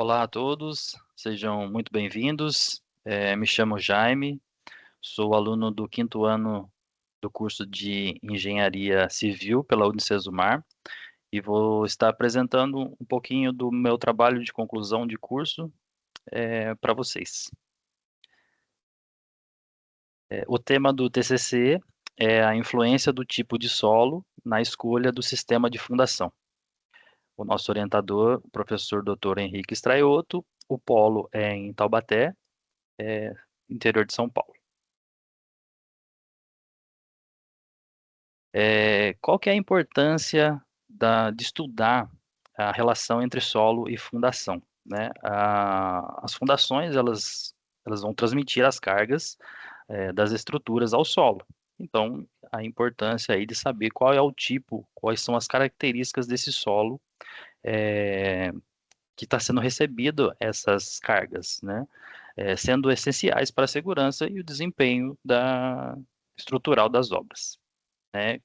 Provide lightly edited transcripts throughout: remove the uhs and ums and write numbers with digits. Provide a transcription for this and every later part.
Olá a todos, sejam muito bem-vindos. Me chamo Jaime, sou aluno do quinto ano do curso de Engenharia Civil pela Unicesumar e vou estar apresentando um pouquinho do meu trabalho de conclusão de curso para vocês. O tema do TCC é a influência do tipo de solo na escolha do sistema de fundação. O nosso orientador, o professor Dr. Henrique Straioto, o polo é em Taubaté, interior de São Paulo. Qual que é a importância de estudar a relação entre solo e fundação, né? As fundações, elas vão transmitir as cargas, das estruturas ao solo. Então, a importância aí de saber qual é o tipo, quais são as características desse solo, é, que está sendo recebido essas cargas, né? Sendo essenciais para a segurança e o desempenho estrutural das obras, né?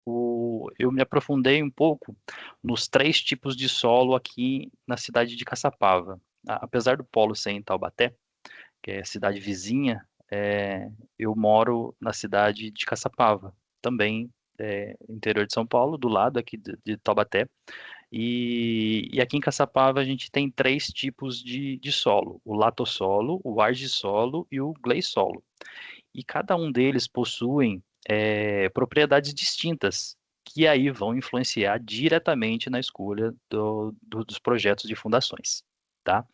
Eu me aprofundei um pouco nos três tipos de solo aqui na cidade de Caçapava. Apesar do polo ser em Taubaté, que é a cidade vizinha, eu moro na cidade de Caçapava, também interior de São Paulo, do lado aqui de Taubaté. E aqui em Caçapava a gente tem três tipos de solo: o latossolo, o argissolo e o gleissolo. E cada um deles possuem propriedades distintas, que aí vão influenciar diretamente na escolha dos projetos de fundações, tá?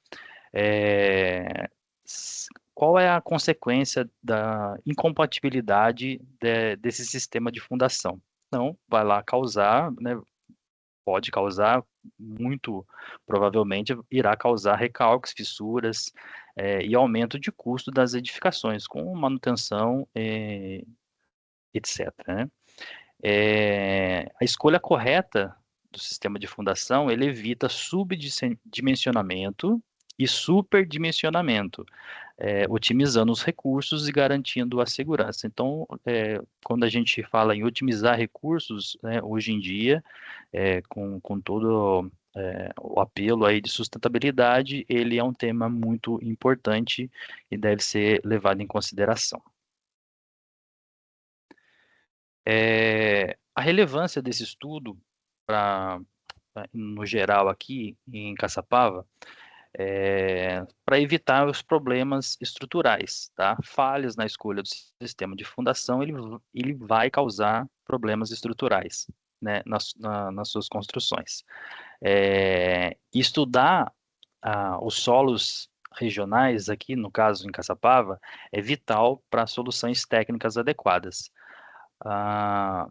É, Qual é a consequência da incompatibilidade desse sistema de fundação? Não, vai lá causar, né, pode causar, muito provavelmente irá causar recalques, fissuras, e aumento de custo das edificações, com manutenção, etc., né? A escolha correta do sistema de fundação, ele evita subdimensionamento e superdimensionamento, otimizando os recursos e garantindo a segurança. Então, quando a gente fala em otimizar recursos, né, hoje em dia, com todo o apelo aí de sustentabilidade, ele é um tema muito importante e deve ser levado em consideração. A relevância desse estudo, no geral aqui em Caçapava, para evitar os problemas estruturais, tá? Falhas na escolha do sistema de fundação, ele vai causar problemas estruturais, né, nas suas construções. Estudar os solos regionais aqui, no caso em Caçapava, é vital para soluções técnicas adequadas. Ah,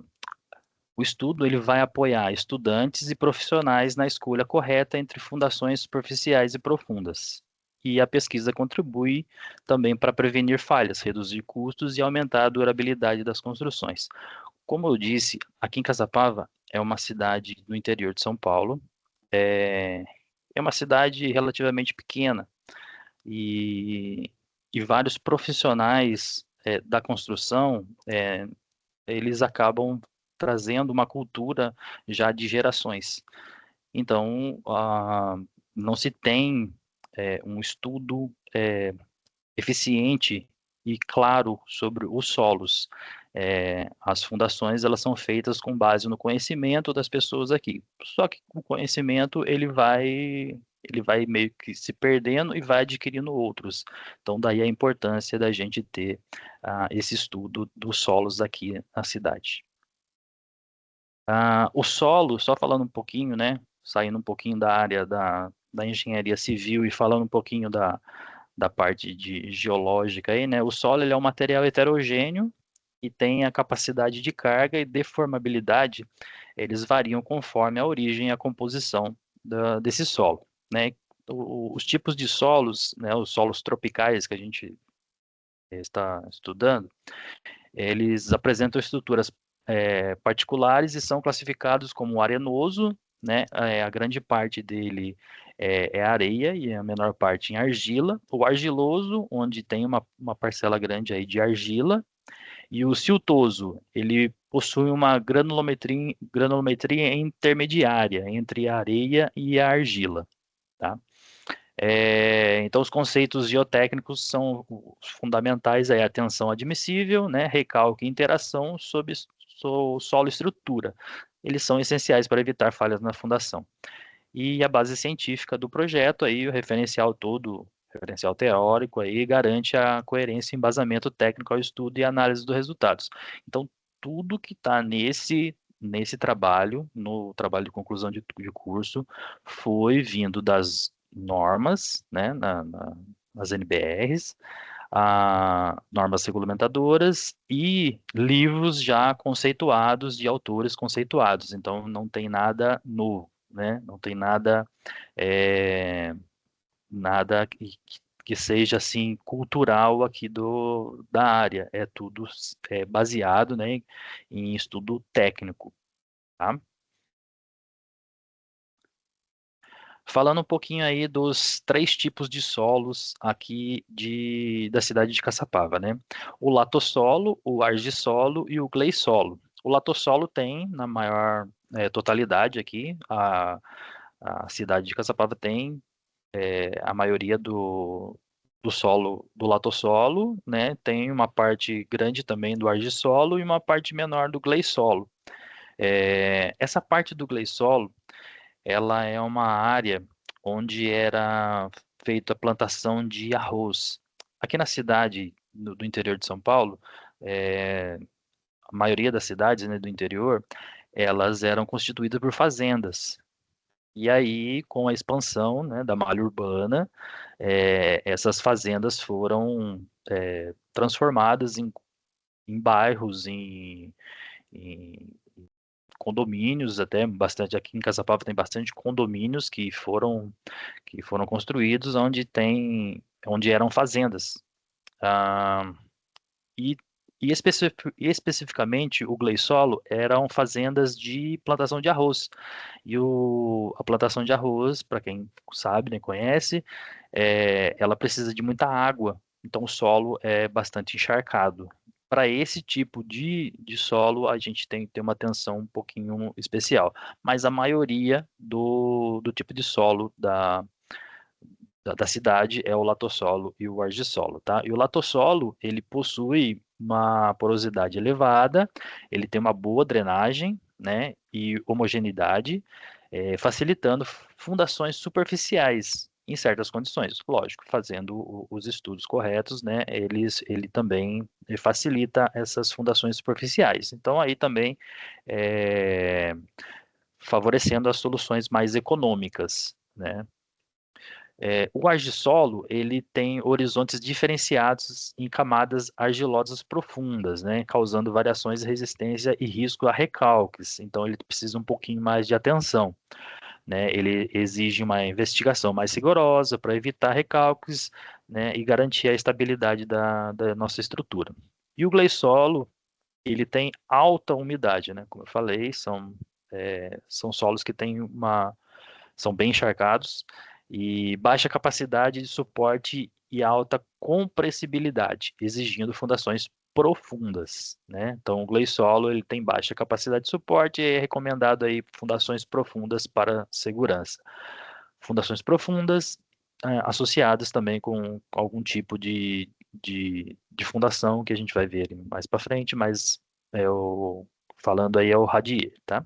o estudo ele vai apoiar estudantes e profissionais na escolha correta entre fundações superficiais e profundas. E a pesquisa contribui também para prevenir falhas, reduzir custos e aumentar a durabilidade das construções. Como eu disse, aqui em Caçapava é uma cidade do interior de São Paulo, é, é uma cidade relativamente pequena e, e vários profissionais da construção, eles acabam trazendo uma cultura já de gerações. Então, não se tem um estudo eficiente e claro sobre os solos. As fundações elas são feitas com base no conhecimento das pessoas aqui. Só que o conhecimento ele vai meio que se perdendo e vai adquirindo outros. Então, daí a importância da gente ter esse estudo dos solos aqui na cidade. O solo, só falando um pouquinho, né? Saindo um pouquinho da área da engenharia civil e falando um pouquinho da parte geológica aí, né? O solo ele é um material heterogêneo e tem a capacidade de carga e deformabilidade, eles variam conforme a origem e a composição desse solo, né? Os tipos de solos, né? Os solos tropicais que a gente está estudando, eles apresentam estruturas particulares e são classificados como arenoso, né? A grande parte dele é areia e a menor parte em argila. O argiloso, onde tem uma parcela grande aí de argila. E o siltoso, ele possui uma granulometria intermediária entre a areia e a argila, tá? Então, os conceitos geotécnicos são os fundamentais, aí, a tensão admissível, né, recalque e interação sobre solo e estrutura. Eles são essenciais para evitar falhas na fundação. E a base científica do projeto, aí, o referencial todo, referencial teórico, aí, garante a coerência e embasamento técnico ao estudo e análise dos resultados. Então, tudo que está nesse trabalho, no trabalho de conclusão de curso, foi vindo das normas, né, nas NBRs, normas regulamentadoras e livros já conceituados de autores conceituados. Então, não tem nada novo, né? Não tem é, nada que seja assim cultural aqui da área. É tudo baseado, né, em estudo técnico, tá? Falando um pouquinho aí dos três tipos de solos aqui da cidade de Caçapava, né? O latossolo, o argissolo e o gleissolo. O latossolo tem, na maior totalidade aqui, a cidade de Caçapava tem a maioria do solo, do latossolo, né? Tem uma parte grande também do argissolo e uma parte menor do gleissolo. Essa parte do gleissolo, ela é uma área onde era feita a plantação de arroz. Aqui na cidade do interior de São Paulo, a maioria das cidades, né, do interior, elas eram constituídas por fazendas. E aí, com a expansão, né, da malha urbana, essas fazendas foram transformadas em bairros, em condomínios, até bastante aqui em Caçapava tem bastante condomínios que foram construídos onde eram fazendas. Ah, e, especificamente o Gleissolo eram fazendas de plantação de arroz. E a plantação de arroz, para quem sabe, né, conhece, ela precisa de muita água, então o solo é bastante encharcado. Para esse tipo de solo, a gente tem que ter uma atenção um pouquinho especial. Mas a maioria do tipo de solo da cidade é o latossolo e o argissolo, tá? E o latossolo, ele possui uma porosidade elevada, ele tem uma boa drenagem, né, e homogeneidade, facilitando fundações superficiais em certas condições. Lógico, fazendo os estudos corretos, né, ele também facilita essas fundações superficiais. Então, aí também é, favorecendo as soluções mais econômicas, né? O argissolo, ele tem horizontes diferenciados em camadas argilosas profundas, né, causando variações de resistência e risco a recalques. Então, ele precisa um pouquinho mais de atenção, né? Ele exige uma investigação mais rigorosa para evitar recalques, né, e garantir a estabilidade da nossa estrutura. E o gleissolo, ele tem alta umidade, né? Como eu falei, são solos que são bem encharcados e baixa capacidade de suporte e alta compressibilidade, exigindo fundações profundas, né? Então, o gleissolo ele tem baixa capacidade de suporte e é recomendado aí fundações profundas para segurança. Fundações profundas associadas também com algum tipo de fundação que a gente vai ver mais para frente, mas falando aí é o radier, tá?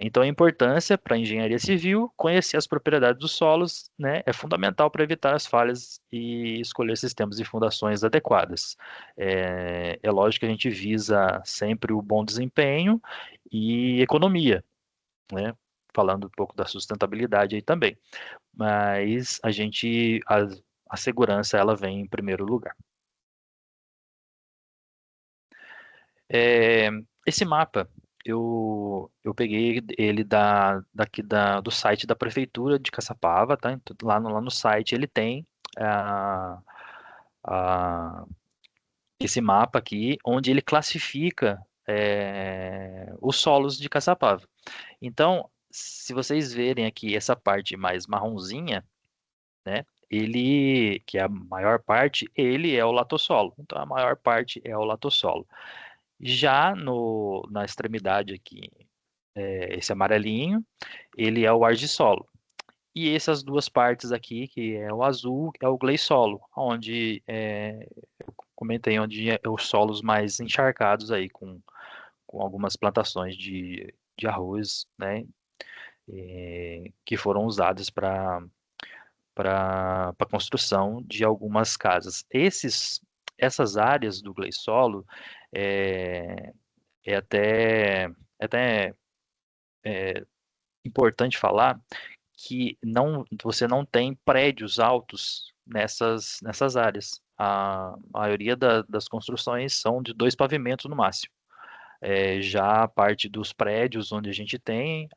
Então, a importância para a engenharia civil, conhecer as propriedades dos solos, né, é fundamental para evitar as falhas e escolher sistemas e fundações adequadas. É lógico que a gente visa sempre o bom desempenho e economia, né, falando um pouco da sustentabilidade aí também, mas a segurança ela vem em primeiro lugar. É, Esse mapa, eu peguei ele do site da Prefeitura de Caçapava, tá? Então, lá no site ele tem ah, ah, esse mapa aqui, onde ele classifica os solos de Caçapava. Então, se vocês verem aqui essa parte mais marronzinha, né? Que é a maior parte, ele é o latossolo. Então, a maior parte é o latossolo. Já na extremidade aqui, esse amarelinho, ele é o argissolo. E essas duas partes aqui, que é o azul, é o gley-solo, onde eu comentei, onde é os solos mais encharcados aí, com algumas plantações de arroz, né, que foram usadas para a construção de algumas casas. Essas áreas do gley-solo é, é até, é até importante falar que você não tem prédios altos nessas áreas. A maioria das construções são de dois pavimentos no máximo. Já a parte dos prédios, onde a gente tem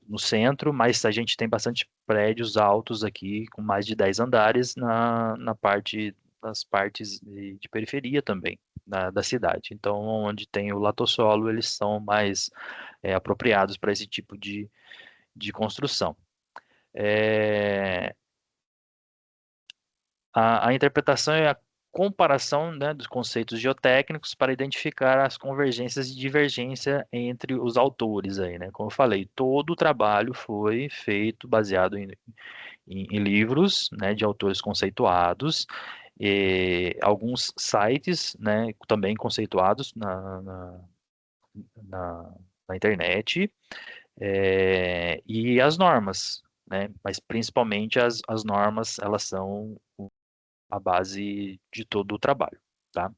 no centro, mas a gente tem bastante prédios altos aqui, com mais de 10 andares, nas partes de periferia também, da cidade. Então, onde tem o latossolo, eles são mais apropriados para esse tipo de construção. É, a interpretação é a comparação, né, dos conceitos geotécnicos para identificar as convergências e divergência entre os autores aí, né? Como eu falei, todo o trabalho foi feito baseado em livros, né, de autores conceituados, e alguns sites, né, também conceituados na, na internet, e as normas, né? Mas principalmente as normas, elas são a base de todo o trabalho, tá?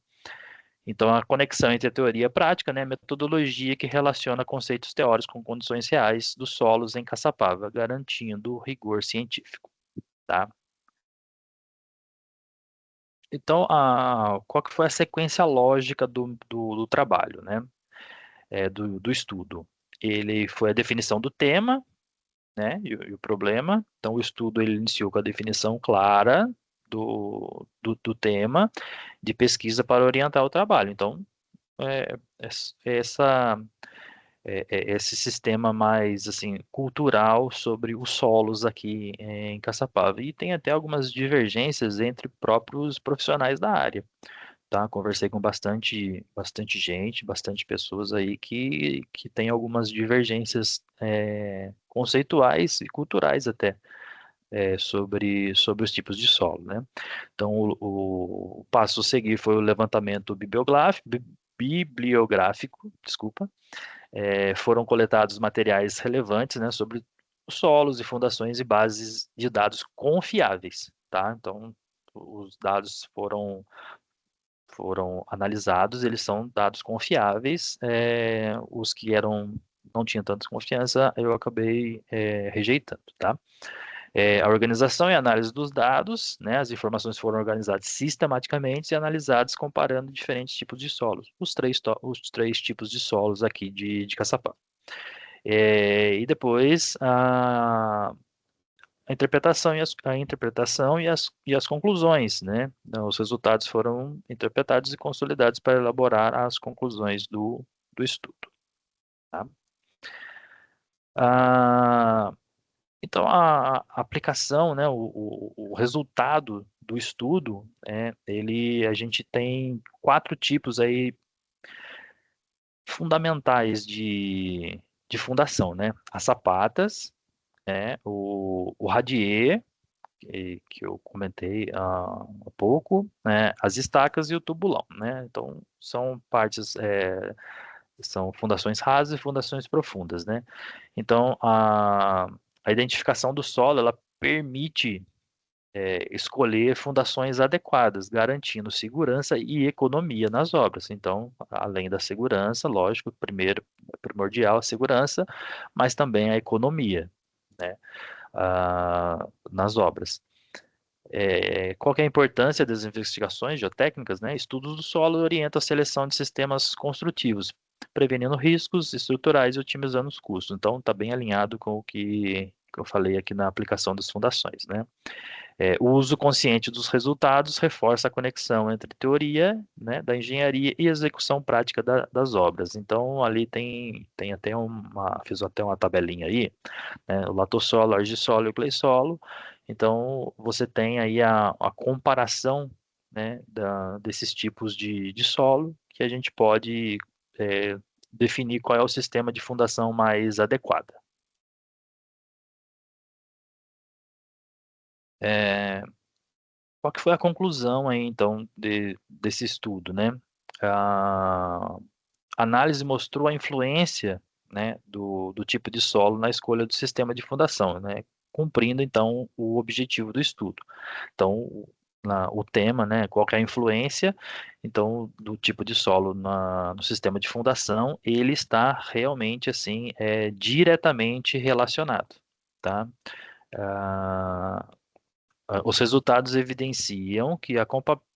Então, a conexão entre a teoria e a prática, né, é a metodologia que relaciona conceitos teóricos com condições reais dos solos em Caçapava, garantindo o rigor científico, tá? Então, qual que foi a sequência lógica do trabalho, né? Do estudo? Ele foi a definição do tema, né? E o problema. Então, o estudo ele iniciou com a definição clara do tema de pesquisa para orientar o trabalho. Então, essa esse sistema mais assim cultural sobre os solos aqui em Caçapava. E tem até algumas divergências entre próprios profissionais da área, tá? Conversei com bastante gente, bastante pessoas aí que tem algumas divergências conceituais e culturais até sobre os tipos de solo, né? Então, o passo a seguir foi o levantamento bibliográfico, desculpa. Foram coletados materiais relevantes, né, sobre os solos e fundações e bases de dados confiáveis, tá? Então, os dados foram analisados, eles são dados confiáveis. Os que não tinham tanta confiança, eu acabei rejeitando, tá? A organização e análise dos dados, né? As informações foram organizadas sistematicamente e analisadas comparando diferentes tipos de solos, os três tipos de solos aqui de Caçapá. E depois a interpretação e as conclusões, né? Então, os resultados foram interpretados e consolidados para elaborar as conclusões do estudo, tá? Ah, então, a aplicação, né, o resultado do estudo, a gente tem quatro tipos aí fundamentais de fundação, né? As sapatas, né, o radier, que eu comentei há pouco, né, as estacas e o tubulão, né? Então, são fundações rasas e fundações profundas, né? Então, a identificação do solo, ela permite escolher fundações adequadas, garantindo segurança e economia nas obras. Então, além da segurança, lógico, primeiro, primordial a segurança, mas também a economia, né, nas obras. Qual que é a importância das investigações geotécnicas, né? Estudos do solo orientam a seleção de sistemas construtivos, prevenindo riscos estruturais e otimizando os custos. Então, está bem alinhado com o que eu falei aqui na aplicação das fundações, né? O uso consciente dos resultados reforça a conexão entre teoria, né, da engenharia e execução prática das obras. Então, ali tem até fiz até uma tabelinha aí, né, o latossolo, argissolo e o clay-solo. Então, você tem aí a comparação, né, desses tipos de solo, que a gente pode é, definir qual é o sistema de fundação mais adequado. Qual que foi a conclusão aí, então, desse estudo, né? A análise mostrou a influência, né, do tipo de solo na escolha do sistema de fundação, né? Cumprindo, então, o objetivo do estudo. Então, o tema, né, qual que é a influência, então, do tipo de solo no sistema de fundação, ele está realmente, assim, diretamente relacionado, tá? Ah, os resultados evidenciam que a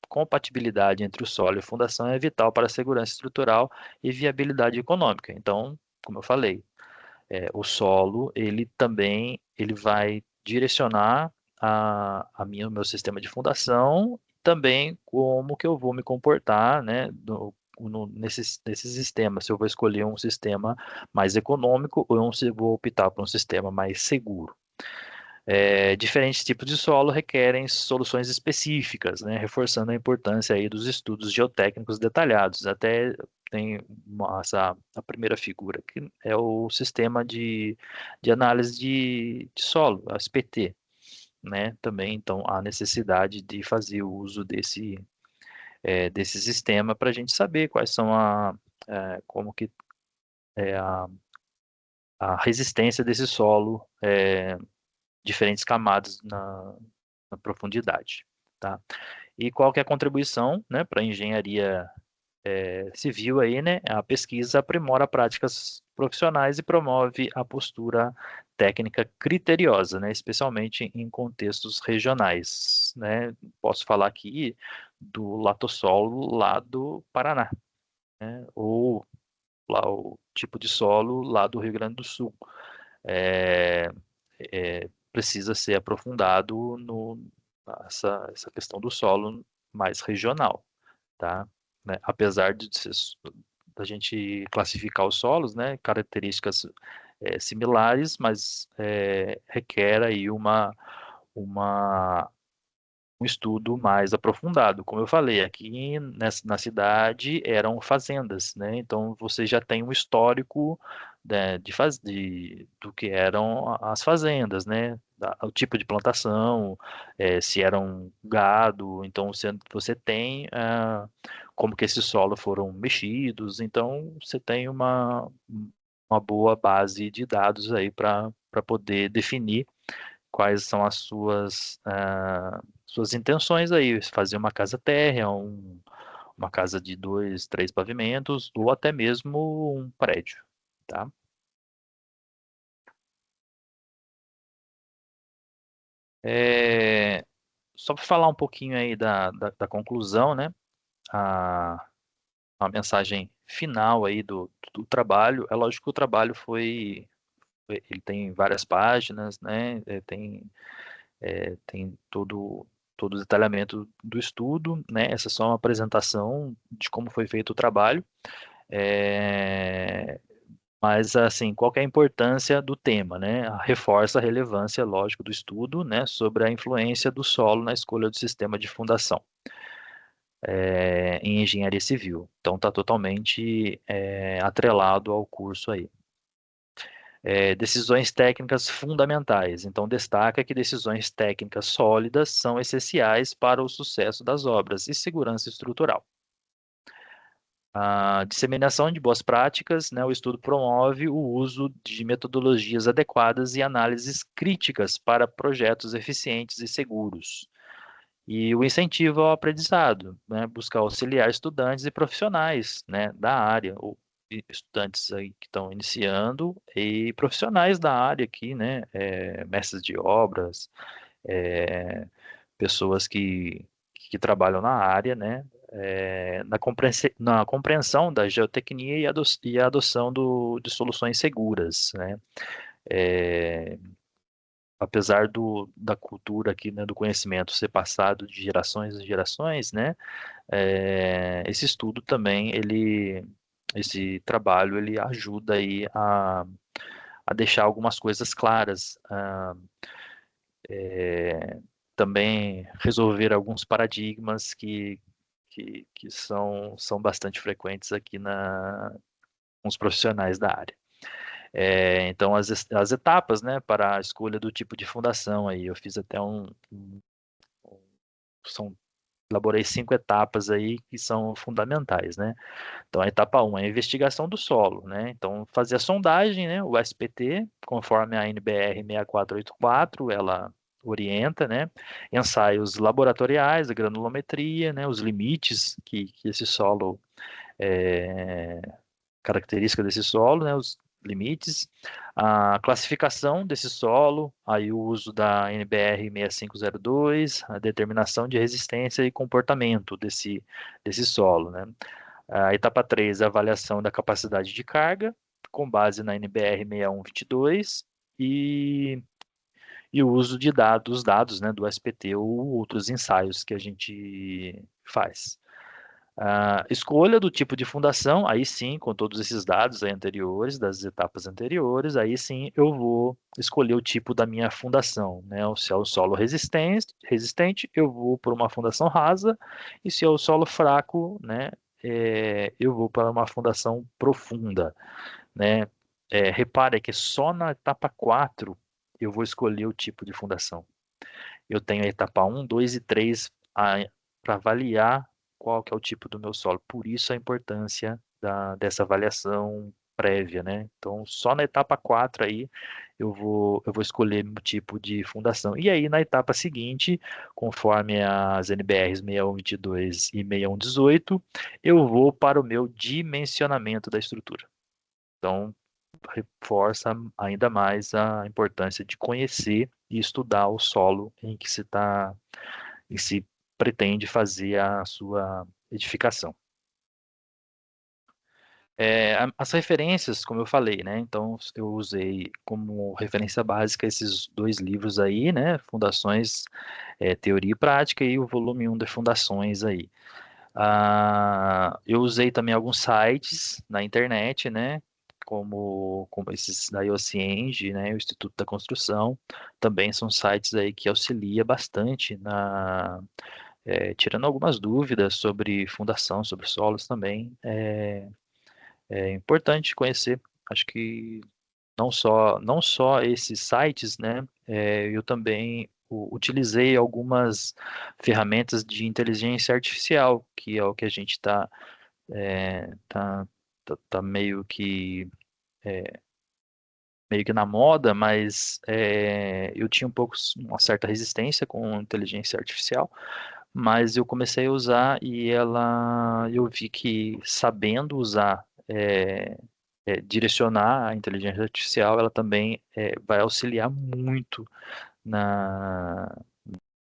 compatibilidade entre o solo e a fundação é vital para a segurança estrutural e viabilidade econômica. Então, como eu falei, o solo, ele também ele vai direcionar o meu sistema de fundação, também como que eu vou me comportar, né, nesse sistema, se eu vou escolher um sistema mais econômico ou se eu vou optar por um sistema mais seguro. Diferentes tipos de solo requerem soluções específicas, né, reforçando a importância aí dos estudos geotécnicos detalhados. Até tem a primeira figura, que é o sistema de análise de solo, a SPT, né, também, então, há necessidade de fazer o uso desse sistema para a gente saber quais são como que é a resistência desse solo, diferentes camadas na profundidade, tá? E qual que é a contribuição, né, para a engenharia civil aí, né? A pesquisa aprimora práticas profissionais e promove a postura técnica criteriosa, né, especialmente em contextos regionais, né? Posso falar aqui do latossolo lá do Paraná, né? Ou lá o tipo de solo lá do Rio Grande do Sul. É, Precisa ser aprofundado essa questão do solo mais regional, tá? Né? Apesar da gente classificar os solos, né, características similares, mas requer aí uma um estudo mais aprofundado. Como eu falei, aqui na cidade eram fazendas, né? Então você já tem um histórico, né, do que eram as fazendas, né? O tipo de plantação, se eram gado, então você tem como que esses solos foram mexidos, então você tem uma boa base de dados aí para poder definir quais são as suas intenções aí, fazer uma casa térrea, uma casa de dois, três pavimentos, ou até mesmo um prédio, tá? É, Só para falar um pouquinho aí da conclusão, né? A, a mensagem final aí do trabalho, é lógico que o trabalho ele tem várias páginas, né? Tem todo o detalhamento do estudo, né? Essa é só uma apresentação de como foi feito o trabalho. É, mas, assim, qual que é a importância do tema, né? Reforça a relevância, lógico, do estudo, né, sobre a influência do solo na escolha do sistema de fundação, em engenharia civil. Então, está totalmente atrelado ao curso aí. Decisões técnicas fundamentais. Então, destaca que decisões técnicas sólidas são essenciais para o sucesso das obras e segurança estrutural. A disseminação de boas práticas, né, o estudo promove o uso de metodologias adequadas e análises críticas para projetos eficientes e seguros. E o incentivo ao aprendizado, né, buscar auxiliar estudantes e profissionais, né, da área, ou estudantes aí que estão iniciando e profissionais da área aqui, né, mestres de obras, é, pessoas que trabalham na área, né, na compreensão da geotecnia e a adoção de soluções seguras, né. É, Apesar da cultura aqui, né, do conhecimento ser passado de gerações em gerações, né, esse estudo também, esse trabalho, ele ajuda aí a deixar algumas coisas claras, também resolver alguns paradigmas que são bastante frequentes aqui com os profissionais da área. Então, as etapas, né, para a escolha do tipo de fundação aí, eu fiz até são, elaborei 5 etapas aí que são fundamentais, né? Então, a etapa 1 é a investigação do solo, né? Então, fazer a sondagem, né? O SPT, conforme a NBR 6484, ela orienta, né? Ensaios laboratoriais, a granulometria, né? Os limites que esse solo é, característica desse solo, né, os limites, a classificação desse solo, aí o uso da NBR 6502, a determinação de resistência e comportamento desse solo, né. A etapa 3, a avaliação da capacidade de carga, com base na NBR 6122, e o uso de dados, né, do SPT ou outros ensaios que a gente faz. A escolha do tipo de fundação, aí sim, com todos esses dados aí anteriores, das etapas anteriores, aí sim eu vou escolher o tipo da minha fundação, né? Se é o solo resistente, eu vou por uma fundação rasa, e se é o solo fraco, né, eu vou para uma fundação profunda, né? Repare que só na etapa 4 eu vou escolher o tipo de fundação. Eu tenho a etapa 1, 2 e 3 para avaliar qual que é o tipo do meu solo. Por isso a importância dessa avaliação prévia, né? Então, só na etapa 4 aí eu vou escolher o tipo de fundação. E aí, na etapa seguinte, conforme as NBRs 6122 e 6118, eu vou para o meu dimensionamento da estrutura. Então, reforça ainda mais a importância de conhecer e estudar o solo em que se pretende fazer a sua edificação. As referências, como eu falei, né? Então, eu usei como referência básica esses 2 livros aí, né? Fundações, Teoria e Prática, e o volume 1 de Fundações aí. Eu usei também alguns sites na internet, né? Como esses da IOCIENG, né? O Instituto da Construção. Também são sites aí que auxilia bastante tirando algumas dúvidas sobre fundação, sobre solos também. É importante conhecer. Acho que não só esses sites, né? Eu também utilizei algumas ferramentas de inteligência artificial, que é o que a gente tá meio que na moda, mas eu tinha uma certa resistência com inteligência artificial, mas eu comecei a usar e eu vi que sabendo usar, direcionar a inteligência artificial, ela também vai auxiliar muito na,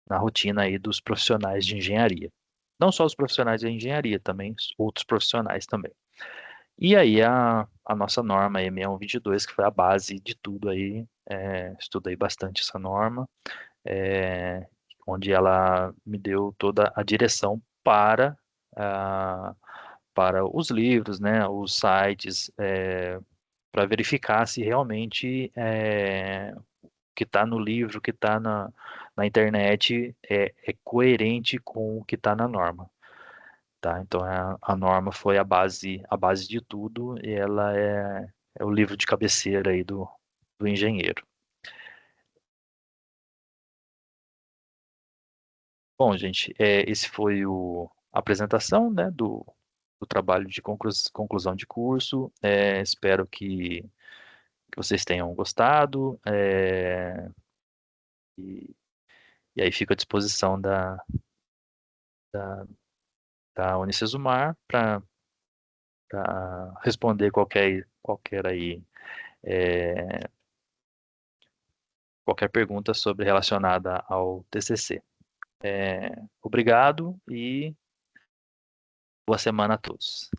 na rotina aí dos profissionais de engenharia. Não só os profissionais de engenharia, também outros profissionais também. E aí a nossa norma E6122, que foi a base de tudo aí, estudei bastante essa norma, é, onde ela me deu toda a direção ah, para os livros, né, os sites, para verificar se realmente o que está no livro, o que está na internet é coerente com o que está na norma. Tá? Então a norma foi a base de tudo e ela é o livro de cabeceira aí do engenheiro. Bom, gente, esse foi a apresentação, né, do trabalho de conclusão de curso. Espero que vocês tenham gostado. E, e aí fico à disposição da, da Unicesumar para responder qualquer aí, é, qualquer pergunta sobre relacionada ao TCC. Obrigado e boa semana a todos.